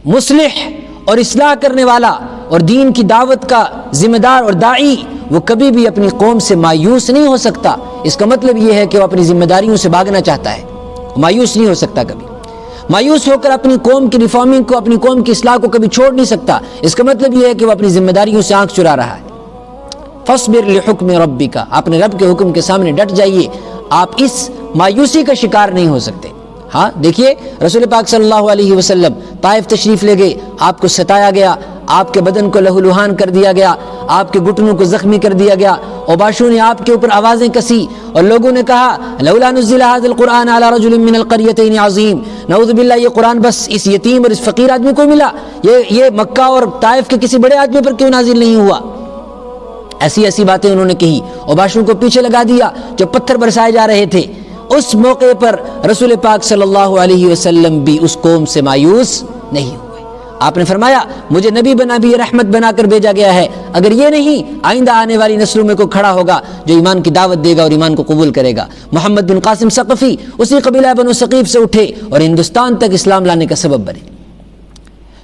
مصلح اور اصلاح کرنے والا اور دین کی دعوت کا ذمہ دار اور داعی وہ کبھی بھی اپنی قوم سے مایوس نہیں ہو سکتا۔ اس کا مطلب یہ ہے کہ وہ اپنی ذمہ داریوں سے بھاگنا چاہتا ہے، مایوس نہیں ہو سکتا کبھی۔ مایوس ہو کر اپنی قوم کی ریفارمنگ کو، اپنی قوم کی اصلاح کو کبھی چھوڑ نہیں سکتا۔ اس کا مطلب یہ ہے کہ وہ اپنی ذمہ داریوں سے آنکھ چرا رہا ہے۔ فاصبر لحکم ربک، اپنے رب کے حکم کے سامنے ڈٹ جائیے، آپ اس مایوسی کا شکار نہیں ہو سکتے۔ ہاں دیکھیے رسول پاک صلی اللہ علیہ وسلم طائف تشریف لے گئے، آپ کو ستایا گیا، آپ کے بدن کو لہو لہان کر دیا گیا، آپ کے گھٹنوں کو زخمی کر دیا گیا، اوباشوں نے آپ کے اوپر آوازیں کسی اور لوگوں نے کہا لولا نزل هذا القرآن على رجل من القريتين عظیم، نعوذ باللہ یہ قرآن بس اس یتیم اور اس فقیر آدمی کو ملا، یہ مکہ اور طائف کے کسی بڑے آدمی پر کیوں نازل نہیں ہوا؟ ایسی ایسی باتیں انہوں نے کہی، اوباشوں کو پیچھے لگا دیا جو پتھر برسائے جا رہے تھے۔ اس موقع پر رسول پاک صلی اللہ علیہ وسلم بھی اس قوم سے مایوس نہیں ہوئے۔ آپ نے فرمایا مجھے نبی رحمت بنا کر بھیجا گیا ہے، اگر یہ نہیں آئندہ آنے والی نسلوں میں کوئی کھڑا ہوگا جو ایمان کی دعوت دے گا اور ایمان کو قبول کرے گا۔ محمد بن قاسم ثقفی اسی قبیلہ بنو ثقیف سے اٹھے اور ہندوستان تک اسلام لانے کا سبب بنے۔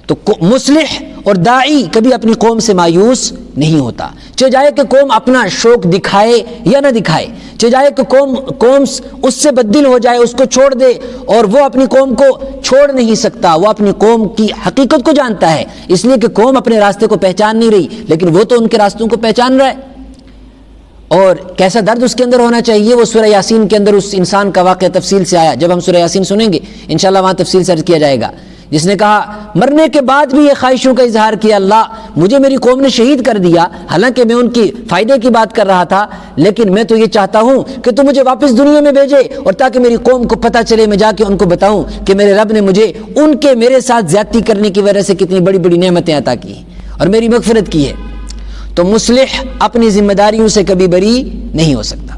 تو مصلح اور داعی کبھی اپنی قوم سے مایوس نہیں ہوتا، چاہے کہ قوم اپنا شوق دکھائے یا نہ دکھائے، چاہے کہ قوم اس سے بددل ہو جائے، اس کو چھوڑ دے، اور وہ اپنی قوم کو چھوڑ نہیں سکتا، وہ اپنی قوم کی حقیقت کو جانتا ہے، اس لیے کہ قوم اپنے راستے کو پہچان نہیں رہی لیکن وہ تو ان کے راستوں کو پہچان رہا ہے۔ اور کیسا درد اس کے اندر ہونا چاہیے، وہ سورہ یاسین کے اندر اس انسان کا واقعہ تفصیل سے آیا، جب ہم سورہ یاسین سنیں گے انشاءاللہ وہاں تفصیل سے عرض کیا جائے گا، جس نے کہا مرنے کے بعد بھی یہ خواہشوں کا اظہار کیا، اللہ مجھے میری قوم نے شہید کر دیا، حالانکہ میں ان کی فائدے کی بات کر رہا تھا، لیکن میں تو یہ چاہتا ہوں کہ تو مجھے واپس دنیا میں بھیجے، اور تاکہ میری قوم کو پتہ چلے، میں جا کے ان کو بتاؤں کہ میرے رب نے مجھے ان کے میرے ساتھ زیادتی کرنے کی وجہ سے کتنی بڑی بڑی نعمتیں عطا کی ہیں اور میری مغفرت کی ہے۔ تو مصلح اپنی ذمہ داریوں سے کبھی بری نہیں ہو سکتا۔